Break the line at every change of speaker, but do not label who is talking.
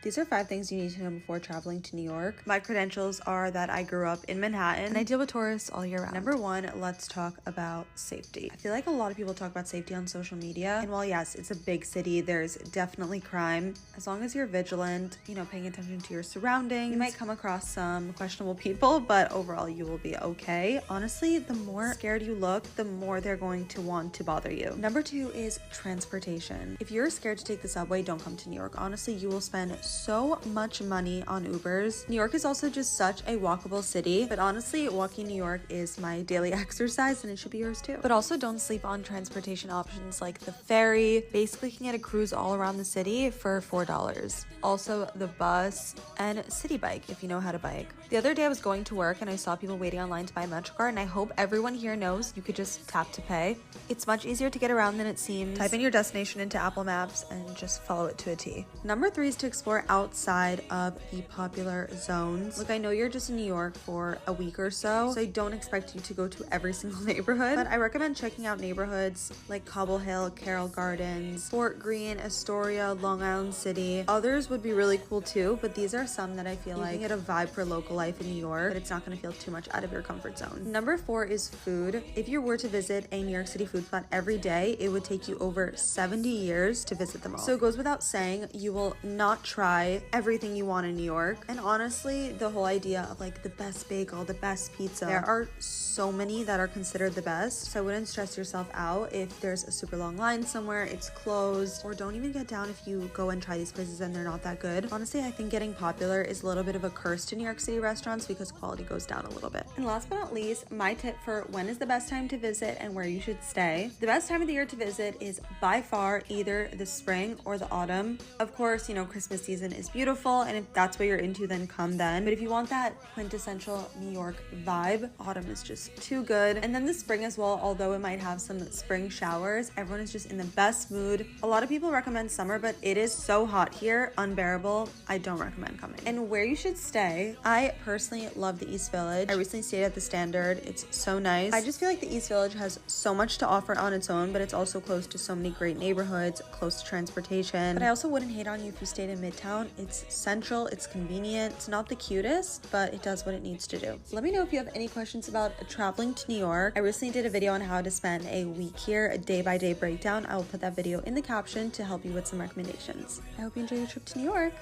These are 5 things you need to know before traveling to New York. My credentials are that I grew up in Manhattan and I deal with tourists all year round. Number 1, let's talk about safety. I feel like a lot of people talk about safety on social media, and while yes, it's a big city, there's definitely crime. As long as you're vigilant, paying attention to your surroundings, you might come across some questionable people, but overall you will be okay. Honestly, the more scared you look, the more they're going to want to bother you. Number 2 is transportation. If you're scared to take the subway, don't come to New York. Honestly, you will spend so much money on Ubers. New York is also just such a walkable city, but honestly, walking New York is my daily exercise and it should be yours too. But also don't sleep on transportation options like the ferry. Basically, you can get a cruise all around the city for $4. Also, the bus and city bike if you know how to bike. The other day I was going to work and I saw people waiting online to buy a MetroCard, and I hope everyone here knows you could just tap to pay. It's much easier to get around than it seems. Type in your destination into Apple Maps and just follow it to a T. Number 3 is to explore outside of the popular zones. Look, I know you're just in New York for a week or so I don't expect you to go to every single neighborhood, but I recommend checking out neighborhoods like Cobble Hill, Carroll Gardens, Fort Greene, Astoria, Long Island City. Others would be really cool too, but these are some that I feel like you can get a vibe for local life in New York, but it's not going to feel too much out of your comfort zone. Number 4 is food. If you were to visit a New York City food spot every day, it would take you over 70 years to visit them all. So it goes without saying, you will not try everything you want in New York. And honestly, the whole idea of like the best bagel, the best pizza, there are so many that are considered the best. So I wouldn't stress yourself out if there's a super long line somewhere, it's closed, or don't even get down if you go and try these places and they're not that good. Honestly, I think getting popular is a little bit of a curse to New York City restaurants because quality goes down a little bit. And last but not least, my tip for when is the best time to visit and where you should stay. The best time of the year to visit is by far either the spring or the autumn. Of course, Christmas season is beautiful, and if that's what you're into, then come then. But if you want that quintessential New York vibe, autumn is just too good. And then the spring as well, although it might have some spring showers, everyone is just in the best mood. A lot of people recommend summer, but it is so hot here, unbearable. I don't recommend coming. And where you should stay, I personally love the East Village. I recently stayed at the Standard. It's so nice. I just feel like the East Village has so much to offer on its own, but it's also close to so many great neighborhoods, close to transportation. But I also wouldn't hate on you if you stayed in Midtown. It's central, it's convenient, it's not the cutest, but it does what it needs to do. Let me know if you have any questions about traveling to New York. I recently did a video on how to spend a week here, a day-by-day breakdown. I will put that video in the caption to help you with some recommendations. I hope you enjoy your trip to New York.